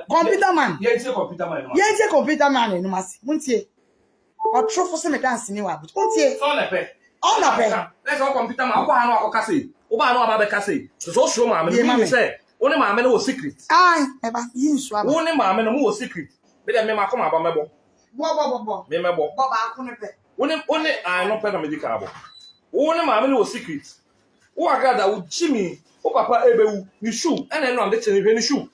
Computer man. Yes, computer man. Yes, computer man. No mas. Muntie. Or true for some dance in your muntie. So na pe. All na pe. Let's go computer man. Akwa anu akwa kase. Oba anu aba be kase. So show ma me say. Oni ma me no secret. Ai, eba yin so aba. Oni ma me no mo secret. Be dem me ma come aba mebo. Bo. Me mebo. Bo ba ko ne pe. Oni I no pe na medical abo. Oni ma me no secret. Wo Agradaa wo chimi. O papa ebewu ni shoe. Ene no am de chene ni shoe.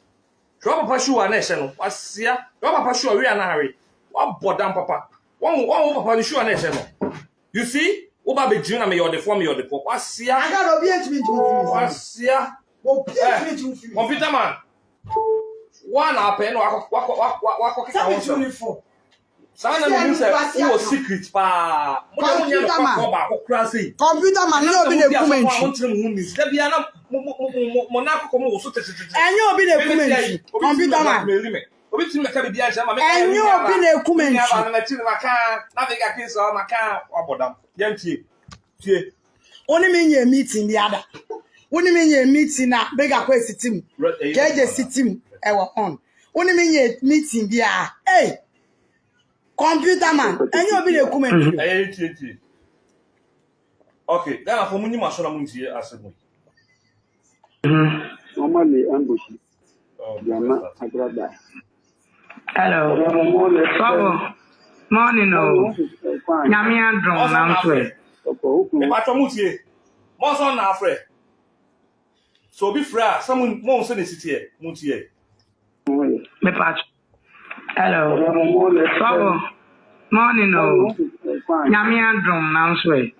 Your papa shoe na ehye no. Wasia. Your papa shoe we na hare. Wa bodam papa. One papa ni shoe na ehye no. You see? Wo ba be jin na me your the form your the pop. Wasia. Agradaa obi entimi ntu fi. Wasia. Obi entimi ntu fi. Computer man. One happen wako kika wonso. Sana na mi say wo secret pa. Mo na nya no ba ko kra sei. Computer man no obi na ekumenchi. Mo ntire mu ni. Da bia na mo na akoko mo wo so tete. Enye obi na ekumenchi. Computer man. Obi timi ka bia nja ma me. Enye obi na ekumenchi. Ya ba na tiri maka na be ga kinso maka wabodam. Yantie. Tie. Oni me nye meeting bi ada. Oni me nye meeting na be ga kwa sitim. Keje sitim e wo on. Oni me nye meeting bi a. Hey. Computer man. Enye obi na ekumenchi. Tie. Okay, Ghana for munyi masho na muntie asemo. Normally ambush. Naana Agradaa. Hello. Morning no. Nyame androm na mfre. Me patro mutie. Mo so na afre. So be fra, some mo so na sitie, mutie. Me patro. Hello. Morning no. Nyame androm na mfre.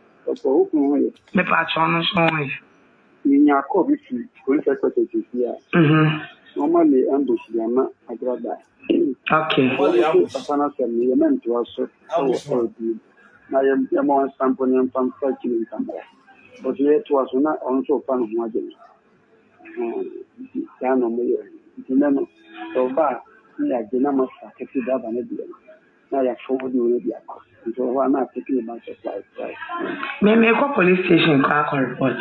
Me patro no so we. Ninya ko bi fi police secretary here. Normally ambush Naana Agradaa. Okay. Sana semi yemen to also. Na yemo sample nyam pam fakili kamera. But here to us na also fan ho agene. Ya no me yo. Dinano. So ba ni agena masa keti da ba na bi. Na ya forward we bi akọ. So wa na take about supply price. Me ko police station ka ko report.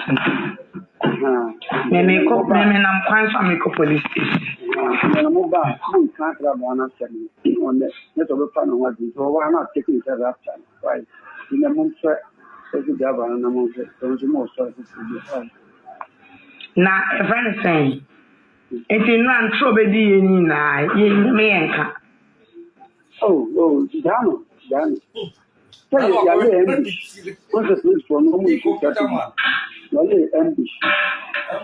Me nam kwan so me ko police station. Na mo ba mo ka tra ba na semi. On the net of fan ho agene. So wa na take it after. Right. Ina mo so so da ba na mo so mo so so. Na a friend saying it's in one trouble di ni na ye me enka. Oh, Dano. Tell you, you're what's the place for no more? You're ambush.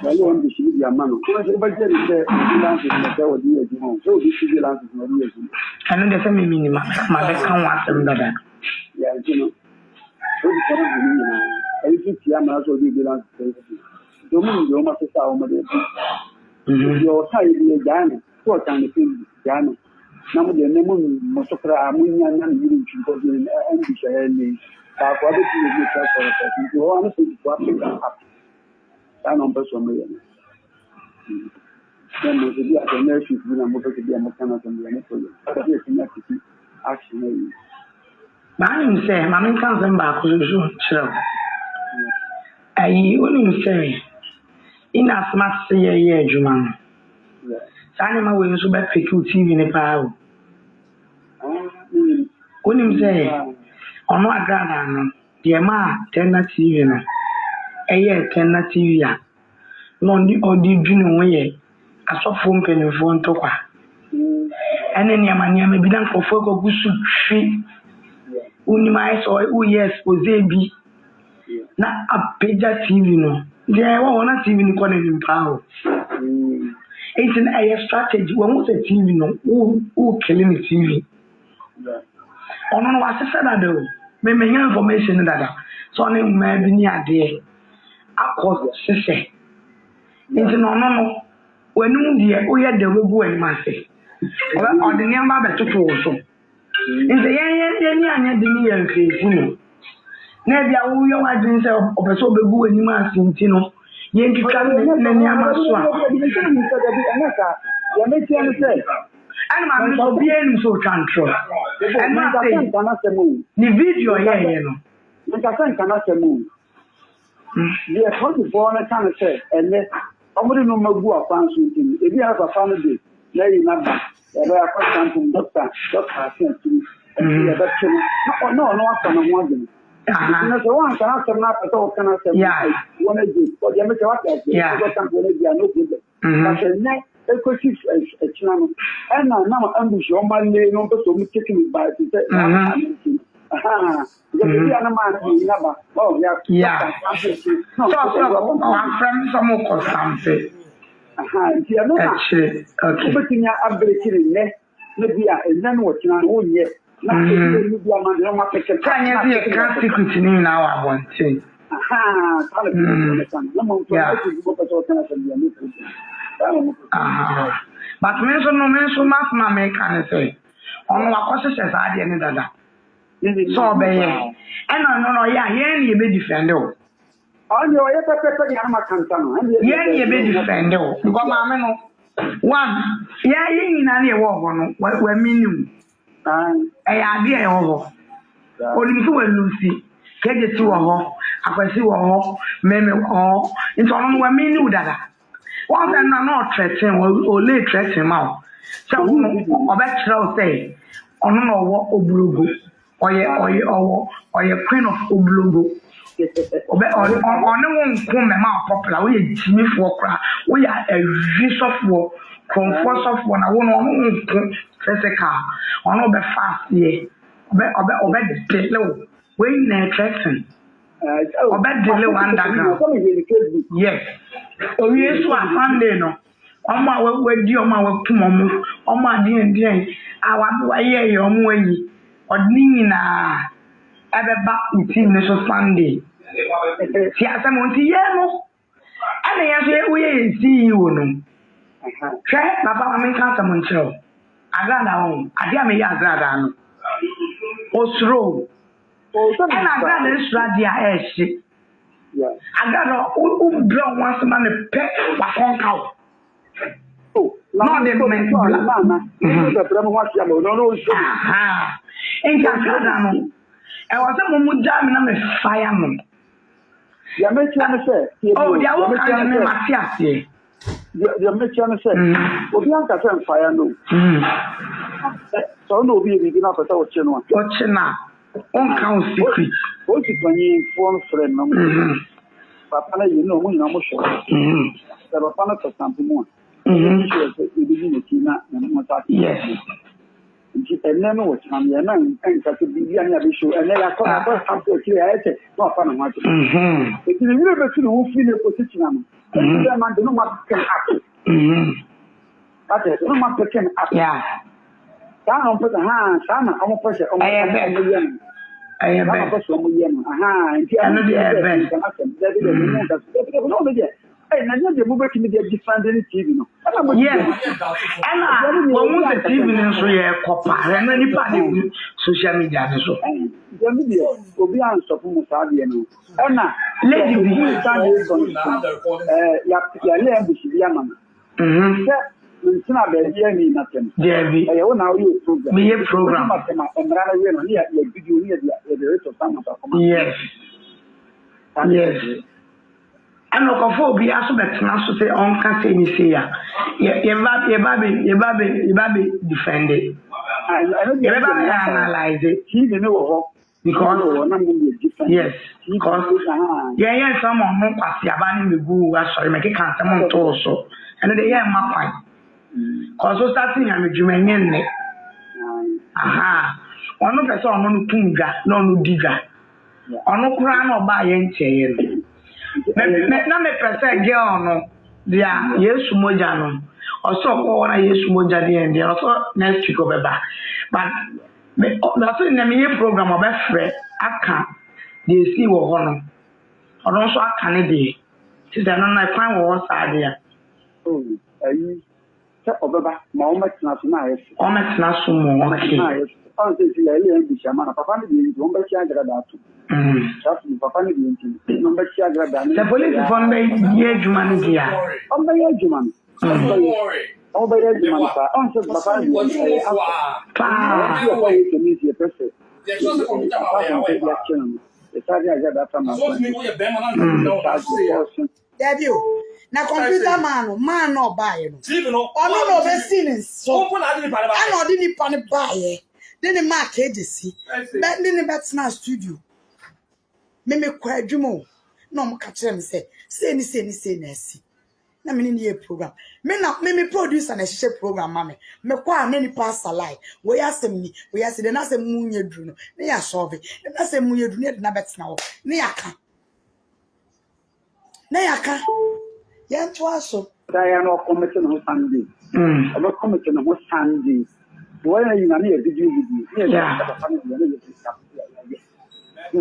You're ambush with your man. But there is a lance in the tower, dear Jimon. So this is the lance in the years. I know there's a minimum. My best can want them better. Yeah, you know. So the point of view now, I think Yama also be the lance. Domin you must say, your side is Ghana. What kind of thing Ghana? Namu de nemu mosokra amunya na yiri chimpo de ambition ni ta kwa de ti ni ta for to o anu se kwa Africa ta no person me yana na de dia de na shi na mo de dia mo kana so me na to yo ta de ti na ti action ni ba ni se ma min kan se ba ko so chiro ayi oni se ina smart se ye adwuma no Sani ma we nso be fake TV ni pa o. Onim say ono Agradaa no de ma tenna TV no. Eye tenna TV a. No ni odi dwunu wo ye. Asofo mpanifo ntokwa. Ene ni amanyama bi dan fofo ko gusu twi. Onim ai so o yes expose bi. Na apeja TV no. De wa wona TV ni ko ni pa o. It's an AI strategy. When we say TV, no, who killing the TV? On what I said that though, me information that so I maybe near there. I cause say. It's no. When you dear, we had the robo and massy. Or the name of the two also. It's a yan the near crazy. Maybe I will your agent of a so big and you must know. Yenki kan na nyama so a ya me tian say ana ma me so bien so control ana say kana semu ni video ye no nka san kana semu ye how the born kana say ene omuri no magu afan so tin ebi aka fan de There you number. There are something doctor sent to me. No, I'm one. So one can ask them not at all. Can I say, one of you, or the American, no problem. But the next, a channel, and now ambush your money, no, so we taking it by the yeah. So, my friend, some more something. Actually, okay. But in your ability, maybe and then what you know, yes. Can you be a class secret in our one thing? But mention mass mamma can say. On what causes as I didn't that. So, obey. And no, yeah, you be defender. On your ever, yeah, you be defender. Because mamma, one, yeah, you in any war, what mean. Idea over. Only to Lucy, Katie to a hall, I can see a hall, meme or into one minute that. One and not threatening or late threatening out. Some of that shall say, on no what Oblugo, or your queen of Oblugo. On no one come out popular, we Jimmy Walker, we are a vis of war, comfort of one, I won't physical, on over fast, yeah, obey the low, way in a traction. Obey the low underground. Yes. Oh, yes, what Sunday no. On my way, dear, my Kumo, on my dear, I want to hear your way, or Nina, ever back with him this Sunday. See, I want to hear no. And I say, we see you. Try, Papa, I mean, can't show. Agradaa, I am a Agradaa. Osro. And Agradaa is Radia Eshi. Agradaa, who blow once a man a pet for phone cow. Oh, not the man. Aha. Ain't Agradaa. I was a moment jam and I'm a fireman. You make you oh, they are kind of Matthias. You make you say, well, Bianca can fire no. So no, we begin up at our channel. What's now? On count secret. What is when you inform friend? Papa, you know, we know sure. There are fun for something more. Yes. And then what's on the man and such a big young issue, and they are come to a clear edge. Not fun much. It is a little bit who feel a position. And no one can happen. That is no one can happen. Yeah. Down put the hand, Sana, I'm a person. I am a person. Aha, and and I know the movie can be different than TV. Yes. And when we the TV, so yeah, copper, and any party social media. So, the media will be answered from Sabian. And let you be standing on it's not very nothing. Debbie, I own our program. Be a program. And rather than here, you near the rest of some of them. Yes. Yes. And look for be also that now say on can say me say your baby defend it. Everybody analyze it. He know because yes, because yeah, someone who pass the abandon the goo, sorry, make it can't someone also. And they are my point. Because so starting I'm a Jumanian. Aha. One person on Tunga, no digger. On no crown or buy any chain. Not me per girl, no. They are yes, Mojano. Also, all I yes, Mojadi, and they also next week over back. But that's in the media program of Fred. I can't. They see what honor. Or also I can't be. Since I don't know, I find what's idea. Oh, Obaba, Mohammed Nationals. Mohammed Nationals. Oh, this is a little bit Shamana. Papa, you don't bet Agradaa. Papa, number Agradaa. The police is on the year humanity. On the edge, man. Oh, by the edge, man. Answer Papa. Debut. Na computer man no buy no. TV no. No be seen so. Open na di pa na. I no di pa ne buy. Then the mark agency. But then the na studio. Me kwa adwumo. No mo ka kire me say na si. Na me ni program. Me producer na hye program ma me. Me kwa na ni pastor like. We asem ni, we asem de na asem mu nya duru no. Na ya solve. Na asem mu nya duru na de na bet na wo. Na ya ka. Na ya ka. Ya to aso. Diana no commission on Sunday. About commission on Sunday. Why are you not here? Did you? Yeah. I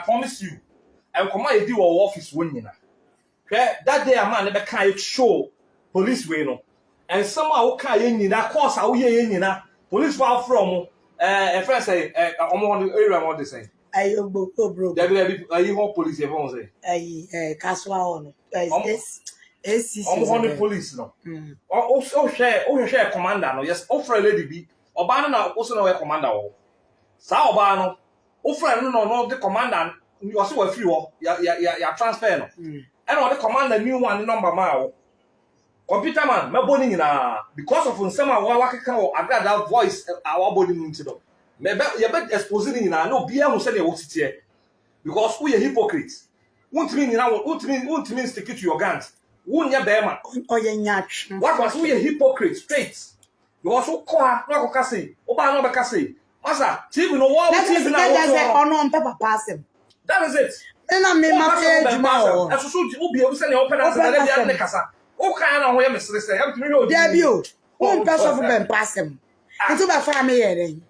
promise you. And come on, you do our office winning. That day, a man never can show police way no. And somehow can you that course how you police far from a friend say, I'm on the area what they say. I bro. There be you police everyone say. Kaswa on. Yes. On the police no. Share commander no. Yes, offer lady be. Oba na also no commander o. Sa oba no. Offer no the commander. You also were free ya transfer no. And on the commander new one number ma. Computer man, me boni na because of nsema wa wakeka o Agradaa voice our body nti do. Me be ye be exposing na no bia hu se na wo titie. Because we are hypocrites. Won't mean stick it to your guns. Won ya be ma. Oye nyatwe. What was we a hypocrite straight. You also call no ka say. Oba no be ka say. Masa, TV no wa TV na wo. Ono on papa passem. That is it. Na me ma pay juma o. Eso so obi e se na open na na bia ne kasa. O kan na ho ya mesere se. Em timi o. Debut. Won person for ben passem. Nti ba fa me ye den.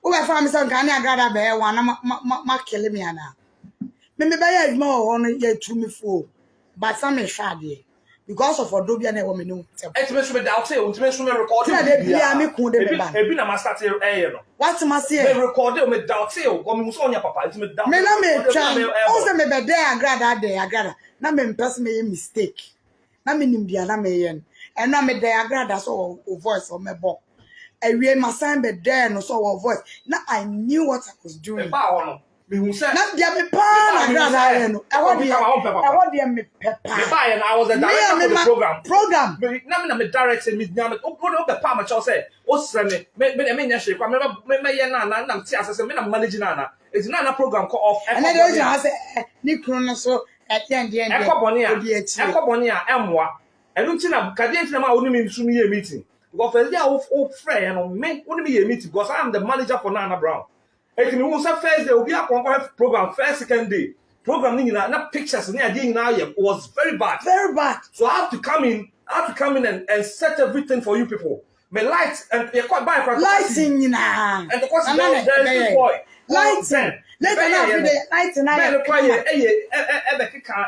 O ba fa me say kan na Agradaa be wa na ma kill me ana. Me be ya juma o no ye tu me fo. But some me shade. Because of Odobia na wo me no. Etime so me doubt say, ontime so me record. Na de bia me kun de be ba. Ebi na master say no. What ma say? Me record me doubt say, go me so onya papa, etime doubt. Me na me try. O se me be there Agradaa. Na me mpese me mistake. Na me nim bia na me yen. And na me there Agradaa so voice or me bo. Ewie my sign be there no so voice. Now I knew what I was doing. Ba wono. Me hu say. Na dia me pa Agradaa no. E wo dia me pepper. Me buy and I was the director of the program. Program. Na me direct me nyame. O be pa ma cho say. O sre me nya hwe kwa me ye na ti asese me na manage na. It's na program call off. And then you say ni kru no so at the end ekoboni a emwa. Enu nti na kade nti na ma oni me nsu me meeting. Because first day o friend no me oni me meeting because I am the manager for Naana Brown. It means that first day will be a program, first, second day. Program na pictures was very bad. Very bad. So I have to come in and set everything for you people. My lights and you quite buy lighting na. And the question there is this boy. Lighting. Later now the lighting na. Me require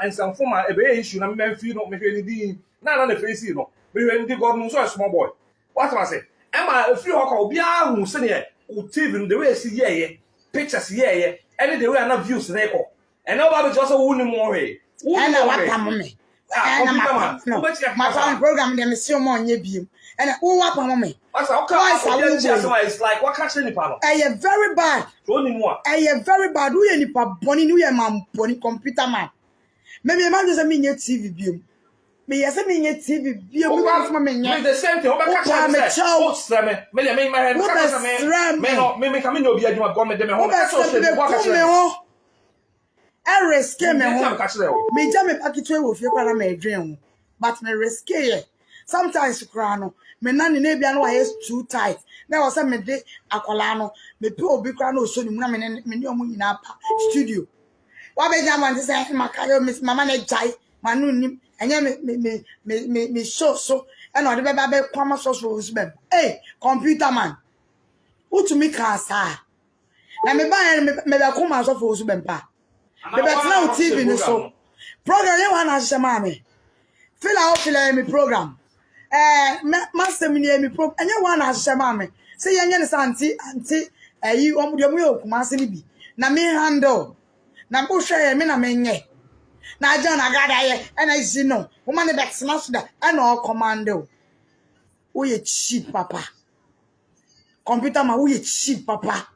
and some former issue na me feel no me feel na face no. Me ndi God no so a small boy. What am I say? Am I free hawk obi a hu se ne TV the way see here pictures here any the way na views na eko and now baby just who ni more way and na wapam me my program dem see mo nya biem and who wapam me what's okay it's like what catch any panel very bad so ni mo very bad who any pa boni ni we man boni computer man maybe man just me nya TV biem me yes me nya TV biem me nya the same thing oba catch me me my head me come no be adwuma go me dem ho so say what catch me risk me jam me package we fie kwa na me dwen but me risk here sometimes kra no me na ne na bia no why too tight na wo say me de akola no me pe obi kra no so ni mu na me ne omu nyina pa studio wa be jam man say makayo miss mama na jai manu ni enye me show so and o de be kwama so be computer man who to me can sa na me ba me be kuma so for so be pa me be na TV ni so program you wan na mame fill out me program master me ni program enye wan na mame say yenye ni santi anti ayi omude yo kuma se ni bi na me handle na bo hwe me na me nye na John Agradaa ye na isi no woman the back na so da na o commando wo ye cheap papa computer man wo ye cheap papa